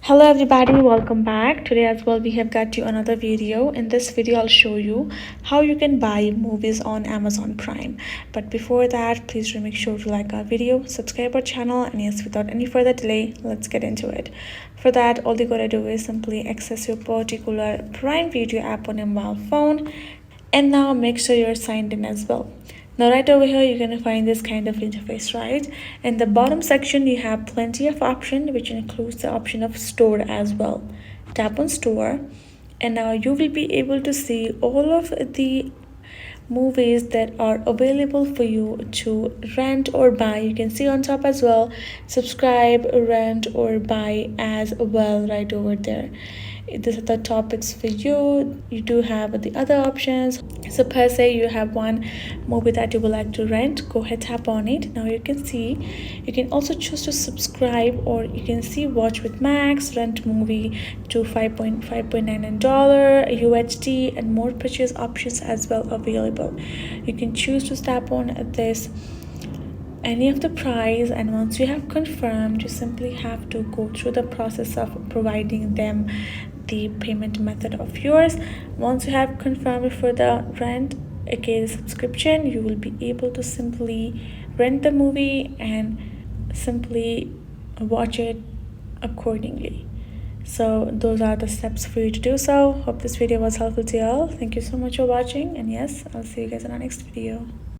Hello everybody, welcome back. Today as well we have got you another video. In this video I'll show you how you can buy movies on Amazon Prime. But before that, please do make sure to like our video, subscribe our channel, and yes, without any further delay, let's get into it. For that, all you gotta do is simply access your particular Prime Video app on your mobile phone, and now make sure you're signed in as well. Now right over here you're going to find this kind of interface, right? In the bottom section you have plenty of options, which includes the option of store as well. Tap on store, and now you will be able to see all of the movies that are available for you to rent or buy. You can see on top as well, subscribe, rent, or buy as well, right over there. These are the topics for you. You do have the other options. So per se, you have one movie that you would like to rent, go ahead, tap on it. Now you can see, you can also choose to subscribe, or you can see watch with Max, rent movie to $5.99 UHD, and more purchase options as well available. You can choose to tap on this any of the price, and once you have confirmed, you simply have to go through the process of providing them the payment method of yours. Once you have confirmed for the rent, aka the subscription, you will be able to simply rent the movie and simply watch it accordingly. So those are the steps for you to do so. Hope this video was helpful to you all. Thank you so much for watching, and yes, I'll see you guys in our next video.